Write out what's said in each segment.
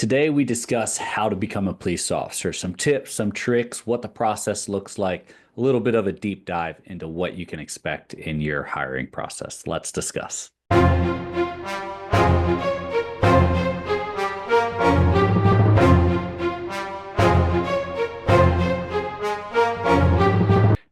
Today, we discuss how to become a police officer, some tips, some tricks, what the process looks like, a little bit of a deep dive into what you can expect in your hiring process. Let's discuss.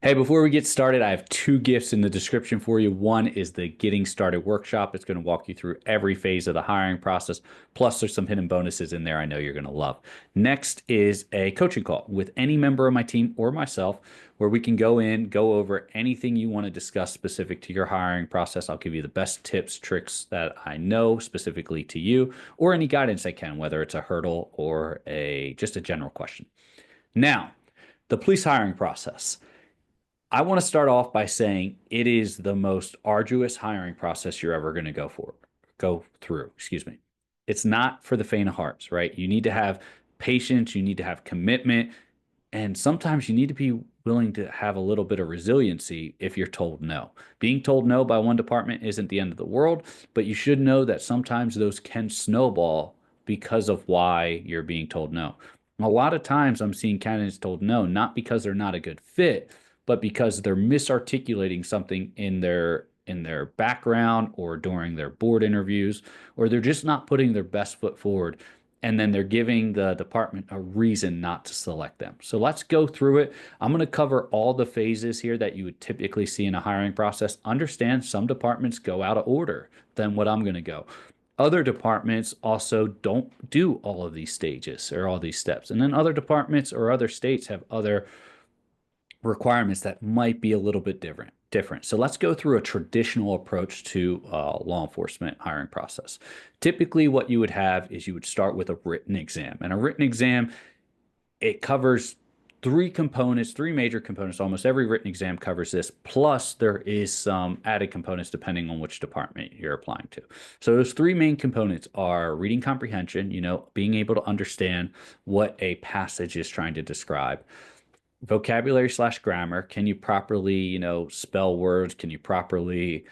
Hey, before we get started, I have two gifts in the description for you. One is the Getting Started workshop. It's going to walk you through every phase of the hiring process. Plus, there's some hidden bonuses in there I know you're going to love. Next is a coaching call with any member of my team or myself where we can go in, go over anything you want to discuss specific to your hiring process. I'll give you the best tips, tricks that I know specifically to you, or any guidance I can, whether it's a hurdle or just a general question. Now, the police hiring process. I want to start off by saying it is the most arduous hiring process you're ever going to go through, excuse me. It's not for the faint of hearts, right? You need to have patience, you need to have commitment, and sometimes you need to be willing to have a little bit of resiliency if you're told no. Being told no by one department isn't the end of the world, but you should know that sometimes those can snowball because of why you're being told no. A lot of times I'm seeing candidates told no, not because they're not a good fit, but because they're misarticulating something in their background or during their board interviews, or they're just not putting their best foot forward. And then they're giving the department a reason not to select them. So let's go through it. I'm going to cover all the phases here that you would typically see in a hiring process. Understand some departments go out of order than what I'm going to go. Other departments also don't do all of these stages or all these steps. And then other departments or other states have other requirements that might be a little bit different. So let's go through a traditional approach to law enforcement hiring process. Typically, what you would have is you would start with a written exam, and a written exam, it covers three components, three major components. Almost every written exam covers this. Plus, there is some added components depending on which department you're applying to. So those three main components are reading comprehension, being able to understand what a passage is trying to describe. Vocabulary/grammar. Can you properly, spell words? Can you properly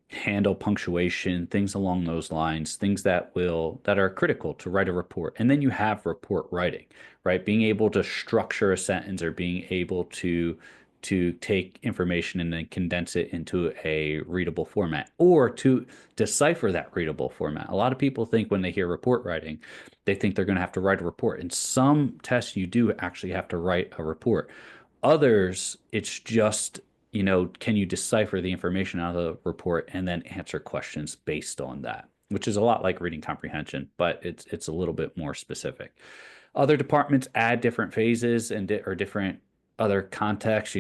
handle punctuation? Things along those lines, things that are critical to write a report. And then you have report writing, right? Being able to structure a sentence or being able to take information and then condense it into a readable format or to decipher that readable format. A lot of people think when they hear report writing, they think they're going to have to write a report. In some tests, you do actually have to write a report. Others, it's just, can you decipher the information out of the report and then answer questions based on that, which is a lot like reading comprehension, but it's a little bit more specific. Other departments add different phases or different other contexts,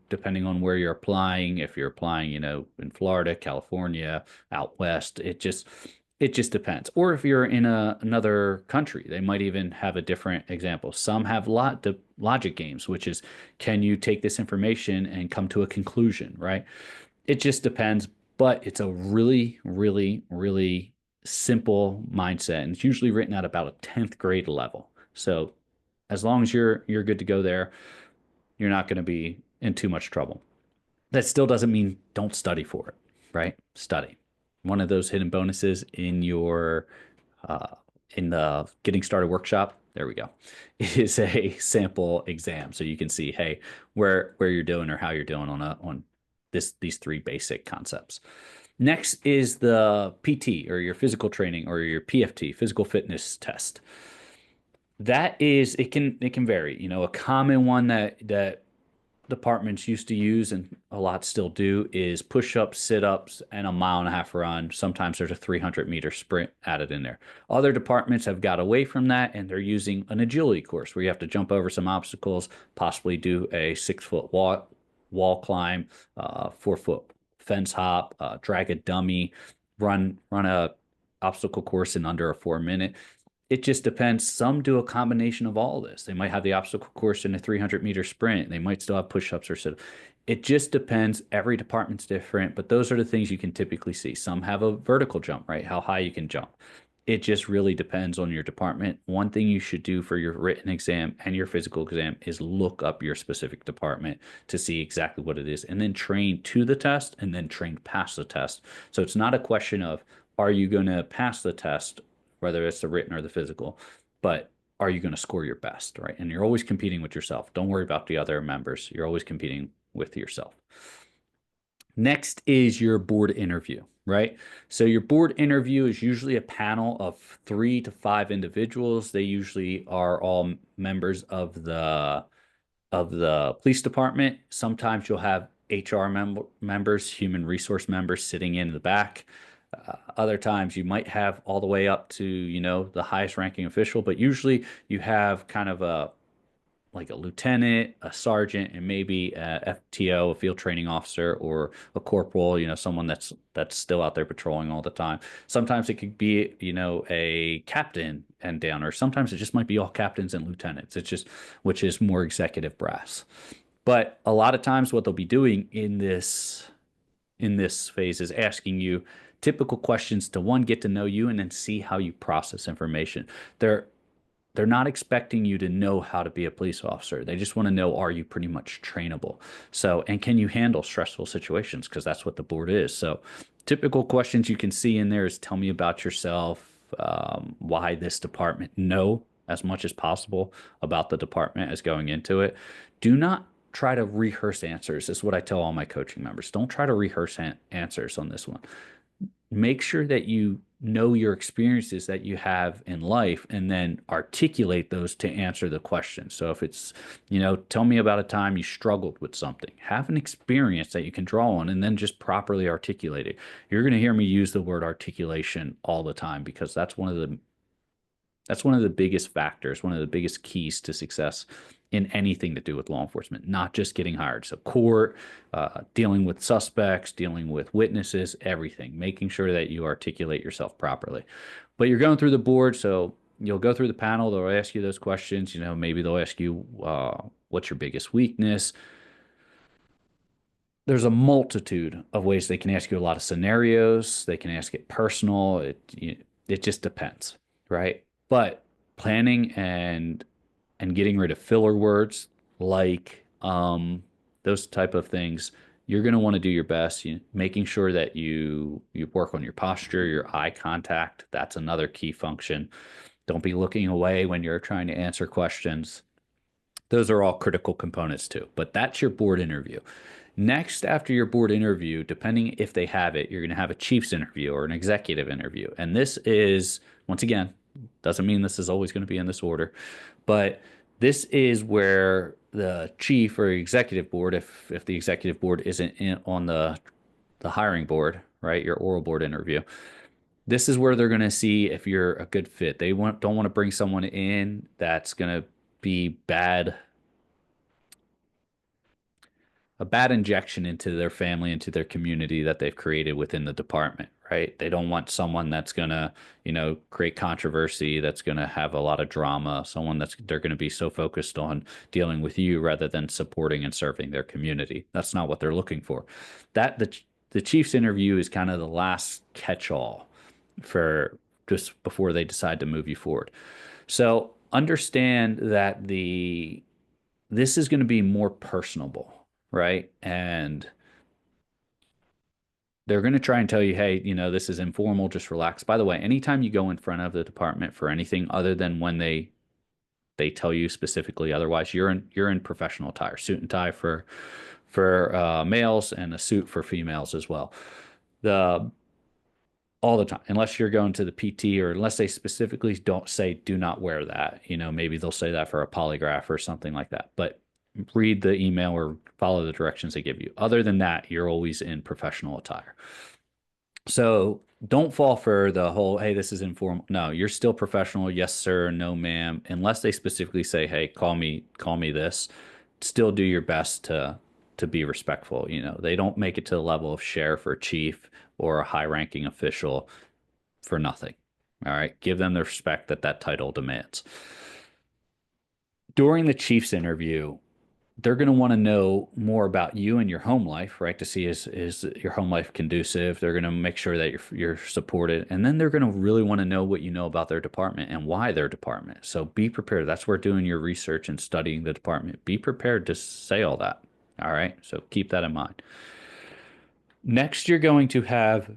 depending on where you're applying. If you're applying, in Florida, California, out west, it just depends. Or if you're in another country, they might even have a different example. Some have logic games, which is, can you take this information and come to a conclusion, right? It just depends, but it's a really, really, really simple mindset, and it's usually written at about a 10th grade level. So as long as you're good to go there, you're not going to be in too much trouble. That still doesn't mean don't study for it, right? Study. One of those hidden bonuses uh, in the Getting Started workshop, there we go, is a sample exam, so you can see, hey, where you're doing or how you're doing on these three basic concepts. Next is the PT, or your physical training, or your PFT, physical fitness test. It can vary. A common one that departments used to use and a lot still do is push-ups, sit-ups, and a mile-and-a-half run. Sometimes there's a 300-meter sprint added in there. Other departments have got away from that, and they're using an agility course where you have to jump over some obstacles, possibly do a 6-foot wall climb, 4-foot fence hop, drag a dummy, run a obstacle course in under a 4 minute. It just depends. Some do a combination of all this. They might have the obstacle course in a 300-meter sprint. They might still have push-ups or sit. It just depends. Every department's different, but those are the things you can typically see. Some have a vertical jump, right? How high you can jump. It just really depends on your department. One thing you should do for your written exam and your physical exam is look up your specific department to see exactly what it is, and then train to the test and then train past the test. So it's not a question of, are you going to pass the test, whether it's the written or the physical, but are you going to score your best, right? And you're always competing with yourself. Don't worry about the other members. You're always competing with yourself. Next is your board interview, right? So your board interview is usually a panel of 3 to 5 individuals. They usually are all members of the police department. Sometimes you'll have HR members, human resource members sitting in the back. Other times you might have all the way up to, the highest ranking official, but usually you have kind of a lieutenant, a sergeant, and maybe a FTO, a field training officer, or a corporal, someone that's still out there patrolling all the time. Sometimes it could be, a captain and down, or sometimes it just might be all captains and lieutenants. It's just, which is more executive brass. But a lot of times what they'll be doing in this phase is asking you typical questions to, one, get to know you, and then see how you process information. They're not expecting you to know how to be a police officer. They just want to know, are you pretty much trainable? So, and can you handle stressful situations? Because that's what the board is. So, typical questions you can see in there is, tell me about yourself, why this department, know as much as possible about the department as going into it. Do not try to rehearse answers, is what I tell all my coaching members. Don't try to rehearse answers on this one. Make sure that you know your experiences that you have in life and then articulate those to answer the question. So if it's, tell me about a time you struggled with something, have an experience that you can draw on and then just properly articulate it. You're going to hear me use the word articulation all the time because that's one of the biggest factors, one of the biggest keys to success in anything to do with law enforcement, not just getting hired. So court, dealing with suspects, dealing with witnesses, everything, making sure that you articulate yourself properly. But you're going through the board, so you'll go through the panel. They'll ask you those questions. Maybe they'll ask you, what's your biggest weakness? There's a multitude of ways they can ask you, a lot of scenarios. They can ask it personal. It just depends, right? But planning and getting rid of filler words like those type of things, you're going to want to do your best. Making sure that you work on your posture, your eye contact. That's another key function. Don't be looking away when you're trying to answer questions. Those are all critical components too. But that's your board interview. Next, after your board interview, depending if they have it, you're going to have a chief's interview or an executive interview. And this is, once again, doesn't mean this is always going to be in this order, but this is where the chief or executive board, if the executive board isn't on the hiring board, right, your oral board interview, this is where they're going to see if you're a good fit. They don't want to bring someone in that's going to be a bad injection into their family, into their community that they've created within the department, right? They don't want someone that's going to, create controversy, that's going to have a lot of drama, someone they're going to be so focused on dealing with you rather than supporting and serving their community. That's not what they're looking for. The chief's interview is kind of the last catch-all for just before they decide to move you forward. So understand that this is going to be more personable, right? And they're going to try and tell you, hey, this is informal, just relax. By the way, anytime you go in front of the department for anything other than when they tell you specifically otherwise, you're in professional attire, suit and tie for males and a suit for females as well. The all the time, unless you're going to the PT or unless they specifically don't say do not wear that. Maybe they'll say that for a polygraph or something like that. But read the email or follow the directions they give you. Other than that, you're always in professional attire. So don't fall for the whole, hey, this is informal. No, you're still professional. Yes, sir. No, ma'am. Unless they specifically say, hey, call me this. Still do your best to be respectful. They don't make it to the level of sheriff or chief or a high-ranking official for nothing. All right, give them the respect that title demands. During the chief's interview, they're going to want to know more about you and your home life, right? To see is your home life conducive. They're going to make sure that you're supported, and then they're going to really want to know what you know about their department and why their department. So be prepared. That's where doing your research and studying the department. Be prepared to say all that. All right. So keep that in mind. Next, you're going to have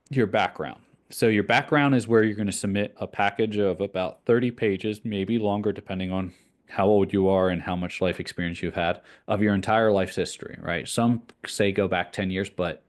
your background. So your background is where you're going to submit a package of about 30 pages, maybe longer, depending on how old you are and how much life experience you've had of your entire life's history, right? Some say go back 10 years, but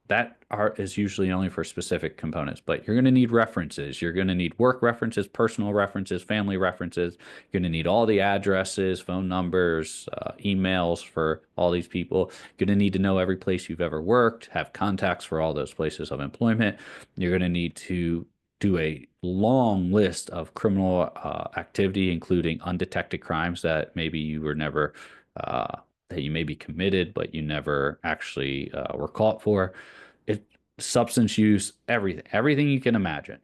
that art is usually only for specific components. But you're going to need references. You're going to need work references, personal references, family references. You're going to need all the addresses, phone numbers, emails for all these people. You're going to need to know every place you've ever worked, have contacts for all those places of employment. You're going to need to do a long list of criminal activity, including undetected crimes that maybe you were never, that you maybe committed, but you never actually were caught for. It, substance use, everything you can imagine,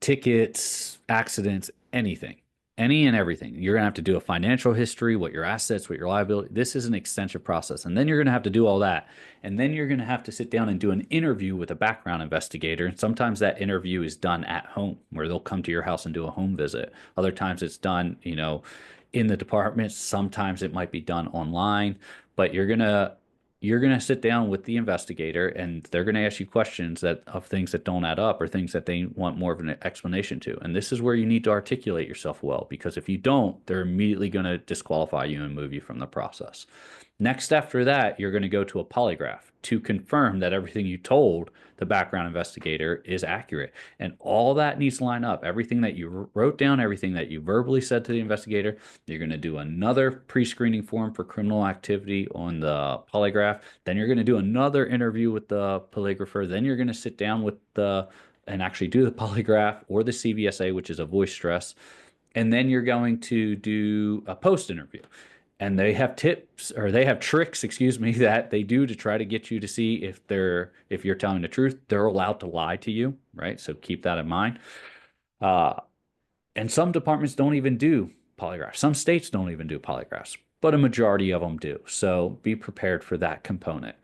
tickets, accidents, anything, any and everything. You're going to have to do a financial history, what your assets, what your liability. This is an extensive process. And then you're going to have to do all that. And then you're going to have to sit down and do an interview with a background investigator. And sometimes that interview is done at home, where they'll come to your house and do a home visit. Other times it's done, in the department. Sometimes it might be done online, but you're going to sit down with the investigator and they're going to ask you questions that of things that don't add up or things that they want more of an explanation to. And this is where you need to articulate yourself well, because if you don't, they're immediately going to disqualify you and move you from the process. Next, after that, you're going to go to a polygraph to confirm that everything you told the background investigator is accurate. And all that needs to line up. Everything that you wrote down, everything that you verbally said to the investigator, you're going to do another pre-screening form for criminal activity on the polygraph. Then you're going to do another interview with the polygrapher. Then you're going to sit down with the and actually do the polygraph or the CVSA, which is a voice stress. And then you're going to do a post interview. And they have tips or they have tricks, excuse me, that they do to try to get you to see if you're telling the truth. They're allowed to lie to you, right? So keep that in mind. Uh, and some departments don't even do polygraphs. Some states don't even do polygraphs, but a majority of them do. So be prepared for that component.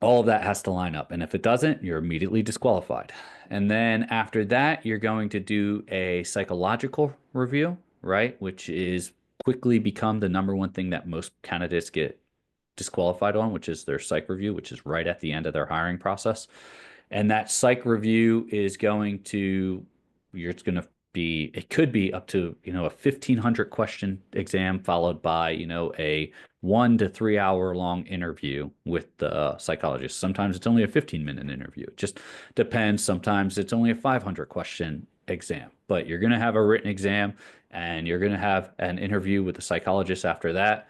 All of that has to line up. And if it doesn't, you're immediately disqualified. And then after that, you're going to do a psychological review, right? Which is quickly become the number one thing that most candidates get disqualified on, which is their psych review, which is right at the end of their hiring process. And that psych review is going to, it's going to be, it could be up to, a 1,500 question exam followed by, a 1 to 3 hour long interview with the psychologist. Sometimes it's only a 15-minute interview. It just depends. Sometimes it's only a 500 question exam, but you're going to have a written exam and you're going to have an interview with the psychologist after that.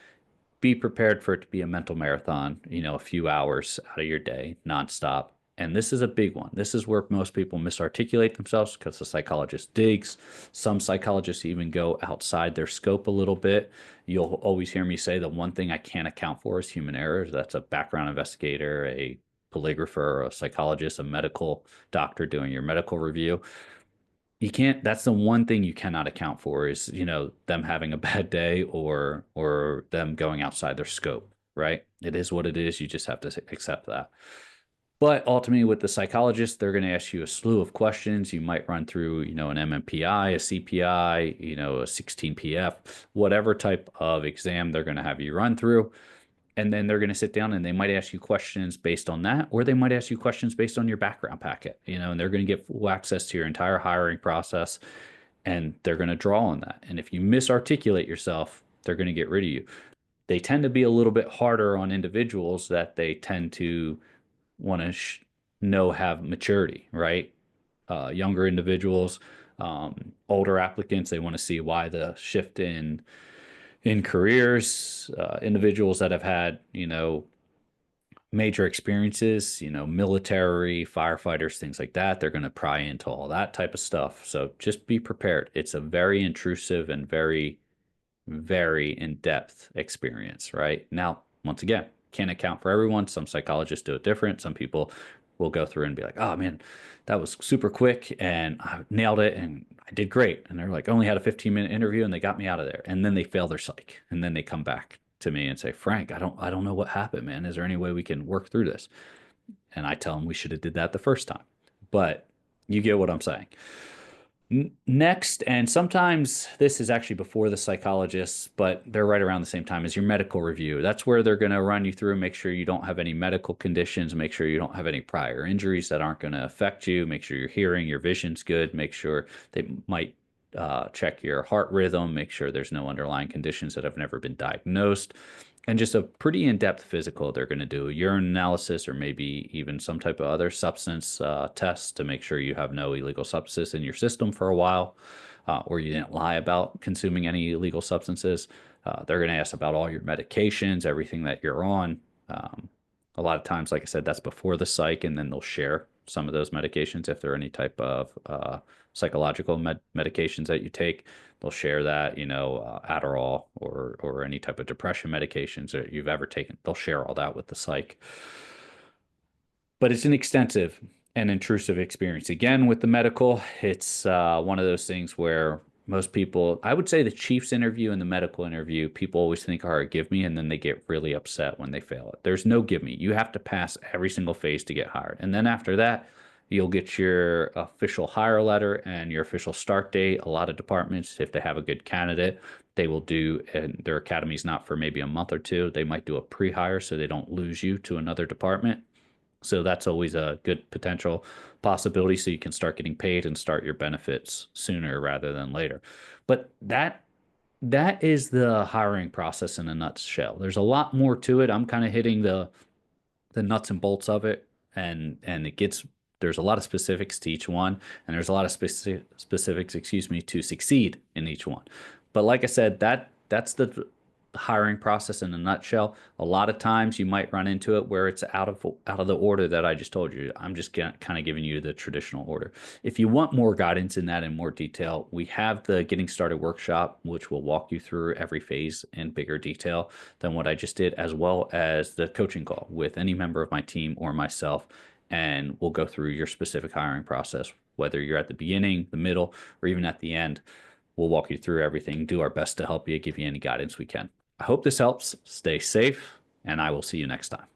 Be prepared for it to be a mental marathon, a few hours out of your day, nonstop. And this is a big one. This is where most people misarticulate themselves because the psychologist digs. Some psychologists even go outside their scope a little bit. You'll always hear me say the one thing I can't account for is human errors. That's a background investigator, a polygrapher, a psychologist, a medical doctor doing your medical review. You can't, that's the one thing you cannot account for is, them having a bad day or them going outside their scope, right? It is what it is. You just have to accept that. But ultimately, with the psychologist, they're going to ask you a slew of questions. You might run through, an MMPI, a CPI, a 16PF, whatever type of exam they're going to have you run through. And then they're going to sit down and they might ask you questions based on that, or they might ask you questions based on your background packet, and they're going to get full access to your entire hiring process and they're going to draw on that. And if you misarticulate yourself, they're going to get rid of you. They tend to be a little bit harder on individuals that they tend to want to know have maturity, right? Younger individuals, older applicants, they want to see why the shift in careers, individuals that have had, major experiences, military, firefighters, things like that. They're going to pry into all that type of stuff. So just be prepared. It's a very intrusive and very, very in-depth experience, right? Now, once again, can't account for everyone. Some psychologists do it different. Some people will go through and be like, oh man, that was super quick and I nailed it and I did great. And they're like, only had a 15-minute interview and they got me out of there. And then they fail their psych. And then they come back to me and say, Frank, I don't know what happened, man. Is there any way we can work through this? And I tell them we should have did that the first time. But you get what I'm saying. Next, and sometimes this is actually before the psychologists, but they're right around the same time as your medical review. That's where they're going to run you through, make sure you don't have any medical conditions, make sure you don't have any prior injuries that aren't going to affect you, make sure your hearing, your vision's good, make sure they might check your heart rhythm, make sure there's no underlying conditions that have never been diagnosed. And just a pretty in-depth physical. They're going to do a urine analysis or maybe even some type of other substance test to make sure you have no illegal substances in your system for a while, or you didn't lie about consuming any illegal substances. They're going to ask about all your medications, everything that you're on. Um, a lot of times, like I said, that's before the psych, and then they'll share some of those medications if there are any type of psychological medications that you take. They'll share that, Adderall or any type of depression medications that you've ever taken. They'll share all that with the psych. But it's an extensive and intrusive experience. Again, with the medical, it's one of those things where most people, I would say the chief's interview and the medical interview, people always think, all right, give me, and then they get really upset when they fail it. There's no give me. You have to pass every single phase to get hired. And then after that, you'll get your official hire letter and your official start date. A lot of departments, if they have a good candidate, they will do, and their academy's not for maybe a month or two. They might do a pre-hire so they don't lose you to another department. So that's always a good potential possibility. So you can start getting paid and start your benefits sooner rather than later. But that is the hiring process in a nutshell. There's a lot more to it. I'm kind of hitting the nuts and bolts of it, and it gets there's a lot of specifics to each one, and there's a lot of specifics, excuse me, to succeed in each one. But like I said, that's the hiring process in a nutshell. A lot of times you might run into it where it's out of the order that I just told you. I'm just kind of giving you the traditional order. If you want more guidance in that in more detail, we have the Getting Started workshop, which will walk you through every phase in bigger detail than what I just did, as well as the coaching call with any member of my team or myself. And we'll go through your specific hiring process, whether you're at the beginning, the middle, or even at the end. We'll walk you through everything, do our best to help you, give you any guidance we can. I hope this helps. Stay safe, and I will see you next time.